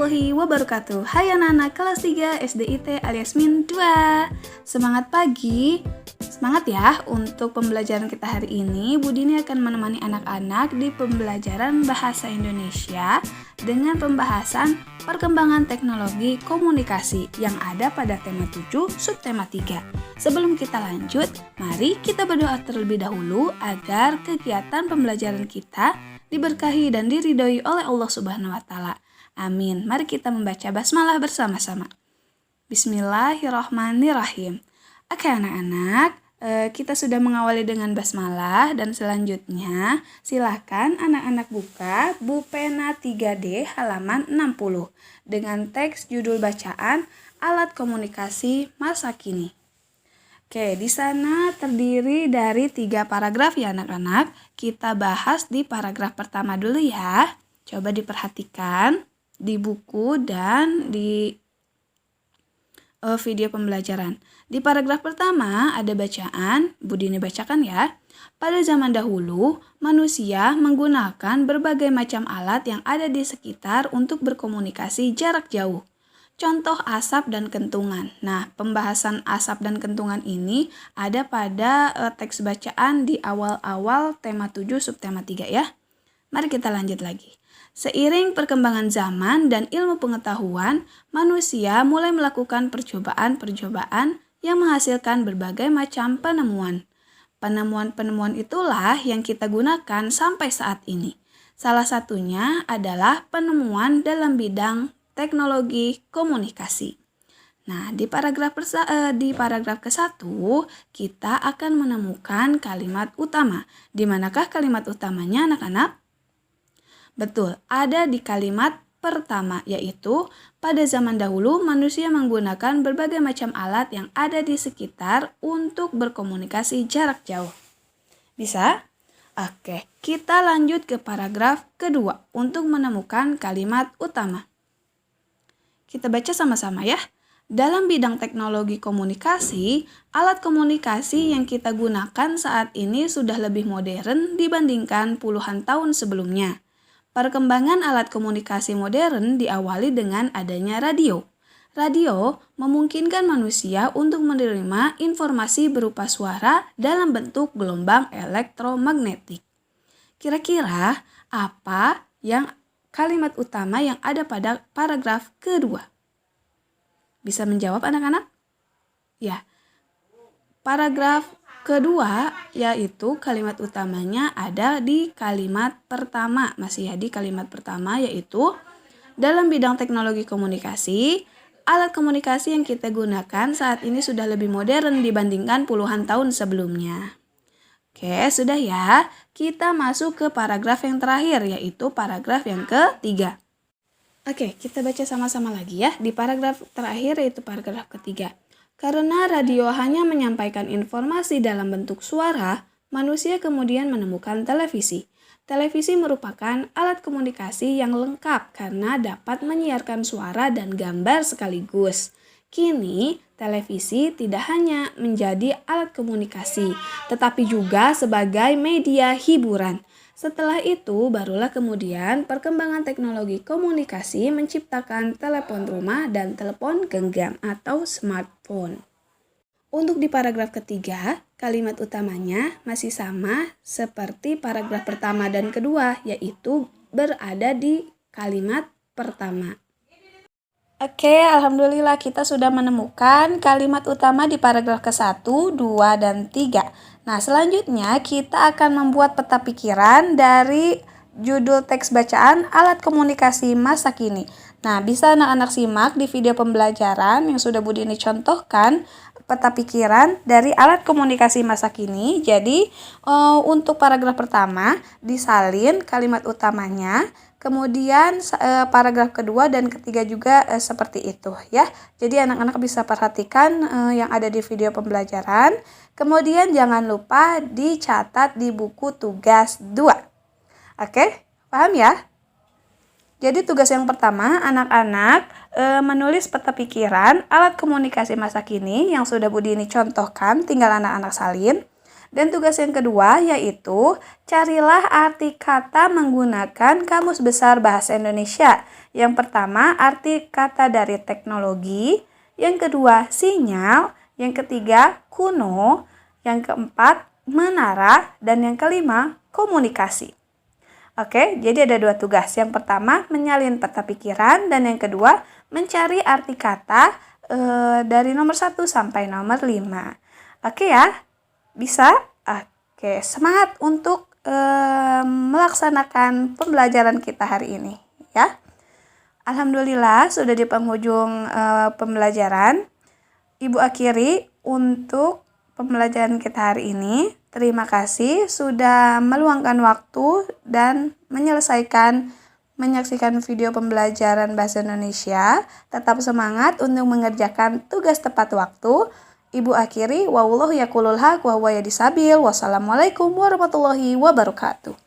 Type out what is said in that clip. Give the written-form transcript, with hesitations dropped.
warahmatullahi wabarakatuh. Hai anak-anak kelas 3 SDIT alias Min 2. Semangat pagi. Semangat ya untuk pembelajaran kita hari ini. Bu Dini akan menemani anak-anak di pembelajaran bahasa Indonesia dengan pembahasan perkembangan teknologi komunikasi yang ada pada tema 7 subtema 3. Sebelum kita lanjut, mari kita berdoa terlebih dahulu agar kegiatan pembelajaran kita diberkahi dan diridhoi oleh Allah Subhanahu wa taala. Amin. Mari kita membaca basmalah bersama-sama. Bismillahirrahmanirrahim. Oke anak-anak, kita sudah mengawali dengan basmalah dan selanjutnya silakan anak-anak buka buku pena 3D halaman 60 dengan teks judul bacaan Alat Komunikasi Masa Kini. Oke, di sana terdiri dari 3 paragraf ya anak-anak. Kita bahas di paragraf pertama dulu ya. Coba diperhatikan di buku dan di video pembelajaran. Di paragraf pertama ada bacaan, Bu Dini bacakan ya. Pada zaman dahulu, manusia menggunakan berbagai macam alat yang ada di sekitar untuk berkomunikasi jarak jauh. Contoh asap dan kentungan. Nah, pembahasan asap dan kentungan ini ada pada teks bacaan di awal-awal tema 7 subtema 3 ya. Mari kita lanjut lagi. Seiring perkembangan zaman dan ilmu pengetahuan, manusia mulai melakukan percobaan-percobaan yang menghasilkan berbagai macam penemuan. Penemuan-penemuan itulah yang kita gunakan sampai saat ini. Salah satunya adalah penemuan dalam bidang teknologi komunikasi. Nah, di paragraf ke-1 kita akan menemukan kalimat utama. Di manakah kalimat utamanya anak-anak? Betul, ada di kalimat pertama, yaitu pada zaman dahulu manusia menggunakan berbagai macam alat yang ada di sekitar untuk berkomunikasi jarak jauh. Bisa? Oke, kita lanjut ke paragraf kedua untuk menemukan kalimat utama. Kita baca sama-sama ya. Dalam bidang teknologi komunikasi, alat komunikasi yang kita gunakan saat ini sudah lebih modern dibandingkan puluhan tahun sebelumnya. Perkembangan alat komunikasi modern diawali dengan adanya radio. Radio memungkinkan manusia untuk menerima informasi berupa suara dalam bentuk gelombang elektromagnetik. Kira-kira apa yang kalimat utama yang ada pada paragraf kedua? Bisa menjawab anak-anak? Ya, paragraf kedua yaitu kalimat utamanya ada di kalimat pertama. Masih ya di kalimat pertama yaitu dalam bidang teknologi komunikasi, alat komunikasi yang kita gunakan saat ini sudah lebih modern dibandingkan puluhan tahun sebelumnya. Oke, sudah ya. Kita masuk ke paragraf yang terakhir, yaitu paragraf yang ketiga. Oke, kita baca sama-sama lagi ya. Di paragraf terakhir, yaitu paragraf ketiga. Karena radio hanya menyampaikan informasi dalam bentuk suara, manusia kemudian menemukan televisi. Televisi merupakan alat komunikasi yang lengkap karena dapat menyiarkan suara dan gambar sekaligus. Kini, televisi tidak hanya menjadi alat komunikasi, tetapi juga sebagai media hiburan. Setelah itu, barulah kemudian perkembangan teknologi komunikasi menciptakan telepon rumah dan telepon genggam atau smartphone. Untuk di paragraf ketiga, kalimat utamanya masih sama seperti paragraf pertama dan kedua, yaitu berada di kalimat pertama. Oke, alhamdulillah kita sudah menemukan kalimat utama di paragraf ke-1, 2, dan 3. Nah, selanjutnya kita akan membuat peta pikiran dari judul teks bacaan alat komunikasi masa kini. Nah, bisa anak-anak simak di video pembelajaran yang sudah Bu Dini contohkan peta pikiran dari alat komunikasi masa kini. Jadi, untuk paragraf pertama disalin kalimat utamanya. Kemudian paragraf kedua dan ketiga juga seperti itu ya. Jadi anak-anak bisa perhatikan yang ada di video pembelajaran. Kemudian jangan lupa dicatat di buku tugas 2. Oke, paham ya? Jadi tugas yang pertama anak-anak menulis peta pikiran alat komunikasi masa kini yang sudah Bu Dini contohkan, tinggal anak-anak salin. Dan tugas yang kedua yaitu carilah arti kata menggunakan Kamus Besar Bahasa Indonesia Yang pertama, arti kata dari teknologi. Yang kedua, sinyal. Yang ketiga, kuno. Yang keempat, menara. Dan yang kelima, komunikasi. Oke, jadi ada 2 tugas. Yang pertama, menyalin peta pikiran. Dan yang kedua, mencari arti kata dari nomor 1 sampai nomor 5. Oke ya, bisa? Oke, semangat untuk melaksanakan pembelajaran kita hari ini. Ya. Alhamdulillah sudah di penghujung pembelajaran. Ibu akhiri untuk pembelajaran kita hari ini. Terima kasih sudah meluangkan waktu dan menyaksikan video pembelajaran bahasa Indonesia. Tetap semangat untuk mengerjakan tugas tepat waktu. Ibu akhiri, wallahu yaqulul haq wa huwa yahdi sabil. Wassalamualaikum warahmatullahi wabarakatuh.